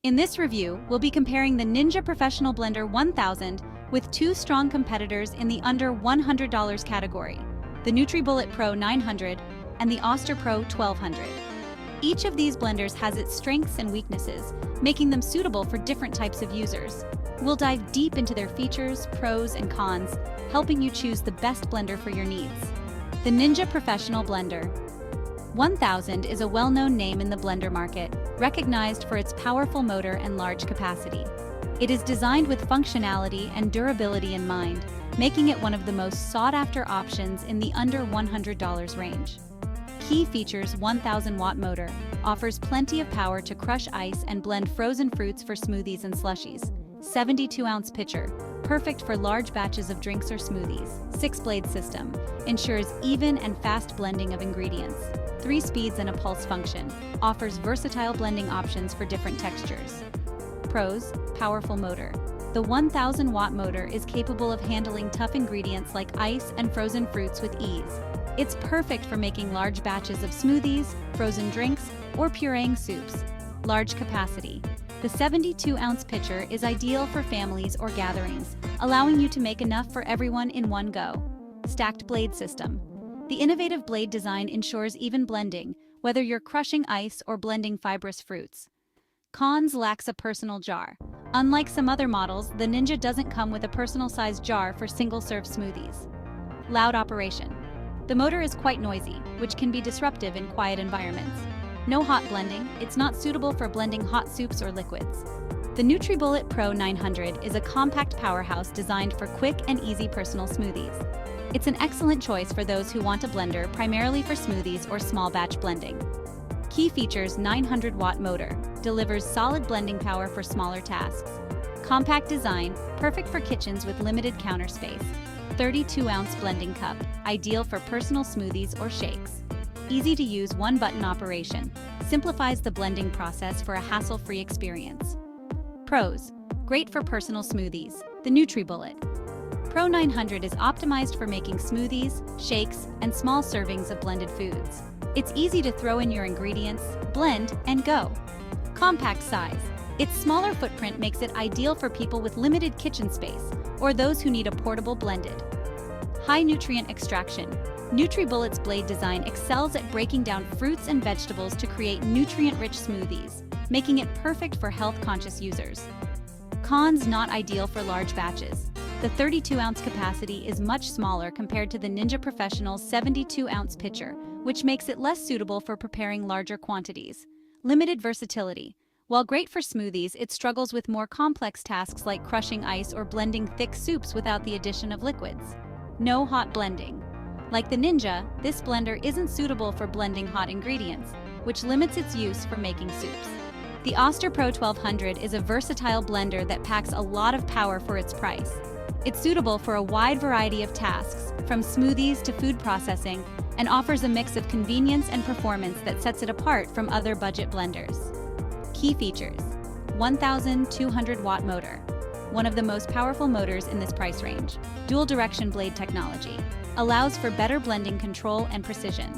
In this review, we'll be comparing the Ninja Professional Blender 1000 with two strong competitors in the under $100 category, the NutriBullet Pro 900 and the Oster Pro 1200. Each of these blenders has its strengths and weaknesses, making them suitable for different types of users. We'll dive deep into their features, pros, and cons, helping you choose the best blender for your needs. The Ninja Professional Blender 1000 is a well-known name in the blender market, recognized for its powerful motor and large capacity. It is designed with functionality and durability in mind, making it one of the most sought-after options in the under $100 range. Key features: 1000-watt motor, offers plenty of power to crush ice and blend frozen fruits for smoothies and slushies. 72-ounce pitcher, perfect for large batches of drinks or smoothies. 6-blade system, ensures even and fast blending of ingredients. 3 speeds and a pulse function, offers versatile blending options for different textures. Pros: powerful motor. The 1000-watt motor is capable of handling tough ingredients like ice and frozen fruits with ease. It's perfect for making large batches of smoothies, frozen drinks, or pureeing soups. Large capacity. The 72-ounce pitcher is ideal for families or gatherings, allowing you to make enough for everyone in one go. Stacked blade system. The innovative blade design ensures even blending, whether you're crushing ice or blending fibrous fruits. Cons: lacks a personal jar. Unlike some other models, the Ninja doesn't come with a personal-sized jar for single-serve smoothies. Loud operation. The motor is quite noisy, which can be disruptive in quiet environments. No hot blending, it's not suitable for blending hot soups or liquids. The NutriBullet Pro 900 is a compact powerhouse designed for quick and easy personal smoothies. It's an excellent choice for those who want a blender primarily for smoothies or small batch blending. Key features: 900-watt motor, delivers solid blending power for smaller tasks. Compact design, perfect for kitchens with limited counter space. 32-ounce blending cup, ideal for personal smoothies or shakes. Easy to use one-button operation, simplifies the blending process for a hassle-free experience. Pros: great for personal smoothies. The NutriBullet Pro 900 is optimized for making smoothies, shakes, and small servings of blended foods. It's easy to throw in your ingredients, blend, and go. Compact size. Its smaller footprint makes it ideal for people with limited kitchen space or those who need a portable blended. High nutrient extraction. NutriBullet's blade design excels at breaking down fruits and vegetables to create nutrient-rich smoothies, making it perfect for health-conscious users. Cons: not ideal for large batches. The 32-ounce capacity is much smaller compared to the Ninja Professional's 72-ounce pitcher, which makes it less suitable for preparing larger quantities. Limited versatility. While great for smoothies, it struggles with more complex tasks like crushing ice or blending thick soups without the addition of liquids. No hot blending. Like the Ninja, this blender isn't suitable for blending hot ingredients, which limits its use for making soups. The Oster Pro 1200 is a versatile blender that packs a lot of power for its price. It's suitable for a wide variety of tasks, from smoothies to food processing, and offers a mix of convenience and performance that sets it apart from other budget blenders. Key features: 1200-watt motor, one of the most powerful motors in this price range. Dual direction blade technology, allows for better blending control and precision.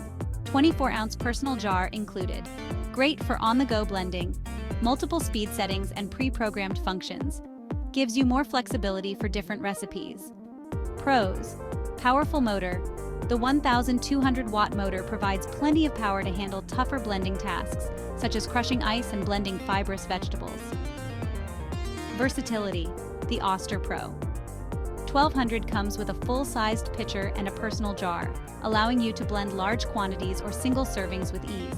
24-ounce personal jar included, great for on-the-go blending. Multiple speed settings and pre-programmed functions, gives you more flexibility for different recipes. Pros: powerful motor. The 1200-watt motor provides plenty of power to handle tougher blending tasks, such as crushing ice and blending fibrous vegetables. Versatility. The Oster Pro 1200 comes with a full-sized pitcher and a personal jar, allowing you to blend large quantities or single servings with ease.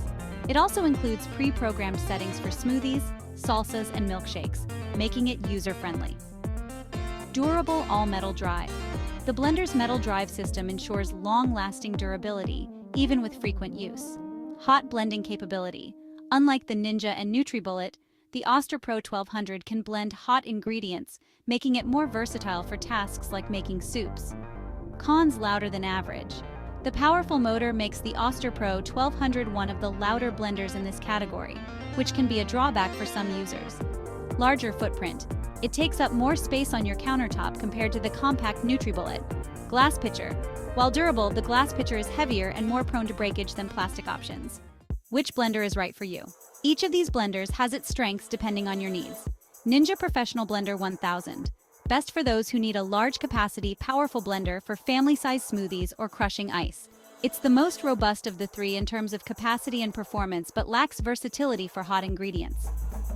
It also includes pre-programmed settings for smoothies, salsas, and milkshakes, making it user-friendly. Durable all-metal drive. The blender's metal drive system ensures long-lasting durability, even with frequent use. Hot blending capability. Unlike the Ninja and NutriBullet, the Oster Pro 1200 can blend hot ingredients, making it more versatile for tasks like making soups. Cons: louder than average. The powerful motor makes the Oster Pro 1200 one of the louder blenders in this category, which can be a drawback for some users. Larger footprint. It takes up more space on your countertop compared to the compact NutriBullet. Glass pitcher. While durable, the glass pitcher is heavier and more prone to breakage than plastic options. Which blender is right for you? Each of these blenders has its strengths depending on your needs. Ninja Professional Blender 1000. Best for those who need a large capacity, powerful blender for family-sized smoothies or crushing ice. It's the most robust of the three in terms of capacity and performance, but lacks versatility for hot ingredients.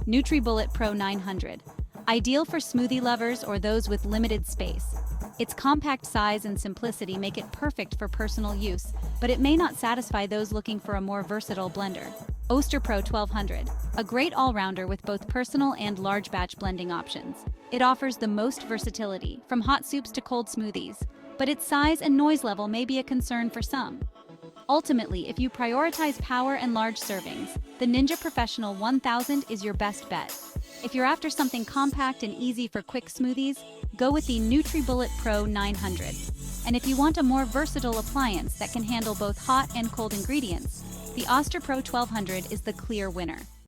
NutriBullet Pro 900. Ideal for smoothie lovers or those with limited space. Its compact size and simplicity make it perfect for personal use, but it may not satisfy those looking for a more versatile blender. Oster Pro 1200. A great all-rounder with both personal and large batch blending options. It offers the most versatility, from hot soups to cold smoothies, but its size and noise level may be a concern for some. Ultimately, if you prioritize power and large servings, the Ninja Professional 1000 is your best bet. If you're after something compact and easy for quick smoothies, go with the NutriBullet Pro 900. And if you want a more versatile appliance that can handle both hot and cold ingredients, the Oster Pro 1200 is the clear winner.